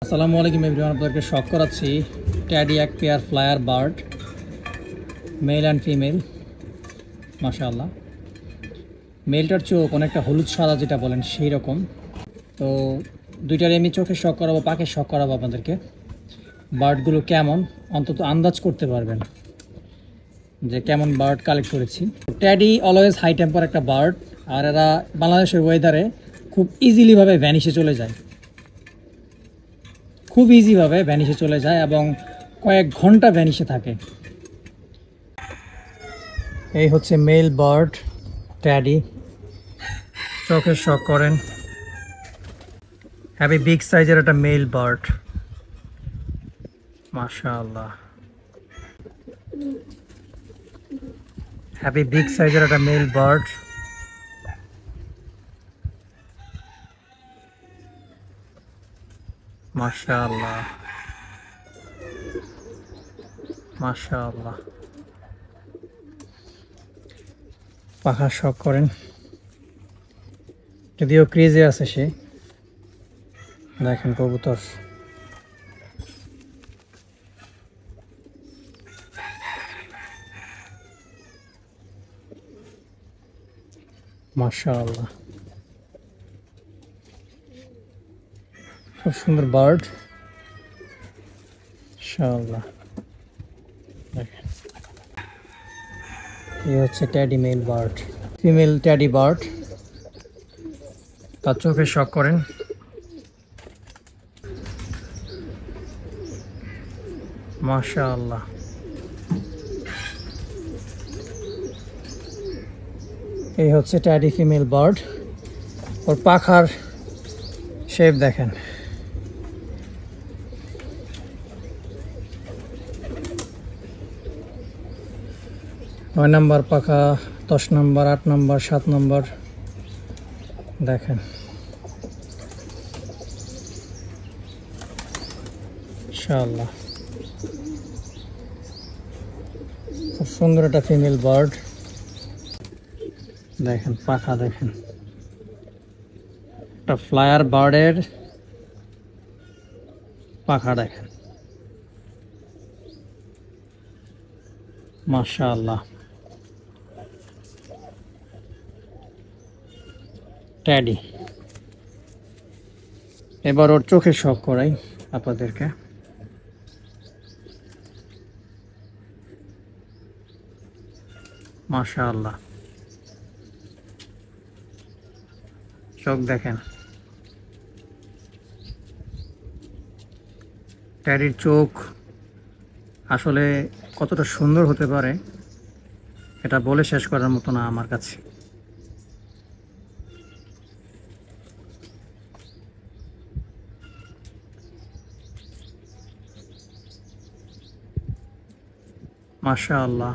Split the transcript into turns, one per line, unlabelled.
আসসালামু আলাইকুম এভরিওয়ান, আপনাদেরকে শখ করাচ্ছি ট্যাডি এক pair flyer bird, male and female. মাশাআল্লাহ, মেলটার চোখ অনেকটা হলুদ সাদা যেটা বলেন সেই রকম। তো দুইটার এমনি চোখের শখ করাবো, পাখির শখ করাবো আপনাদেরকে। বার্ডগুলো কেমন অন্তত আন্দাজ করতে পারবেন যে কেমন বার্ড কালেক্ট করেছি। ট্যাডি অলওয়েজ হাই টেম্পার একটা বার্ড, আর এরা বাংলাদেশের ওয়েদারে খুব ইজিলিভাবে ভ্যানিশে চলে যায়, খুব ইজিভাবে ভ্যানিশে চলে যায় এবং কয়েক ঘন্টা ভ্যানিশে থাকে। এই হচ্ছে মেল বার্ড ট্যাডি, চোখের শখ করেন। হ্যাভি বিগ সাইজের একটা মেল বার্ড, মাশাআল্লাহ। হ্যাভি বিগ সাইজের একটা মেল বার্ড, মাশাআল্লাহ মাশাআল্লাহ। পাখার শখ করেন, যদিও ক্রেজে আছে সে। দেখেন কবুতর, মাশাআল্লাহ, খুব সুন্দর বার্ড, মাশাআল্লাহ। দেখেন, এই হচ্ছে teddy male bird. Female teddy bird, তার চোখের শখ করেন। মাশাআল্লাহ, এই হচ্ছে ট্যাডি ফিমেল বার্ড। ওর পাখার শেপ দেখেন, নয় নম্বর পাখা, 10 নম্বর, 8 নম্বর, 7 নম্বর। দেখেন, ইনশাআল্লাহ খুব সুন্দর একটা ফিমেল বার্ড। দেখেন পাখা, দেখেন একটা ফ্লায়ার বার্ডের পাখা দেখেন, মাশাআল্লাহ। ট্যাডি, এবার ওর চোখের শখ করাই আপনাদেরকে। মাশাআল্লাহ, চোখ দেখেন। ট্যাডির চোখ আসলে কতটা সুন্দর হতে পারে এটা বলে শেষ করার মতো না আমার কাছে। মাশাআল্লাহ।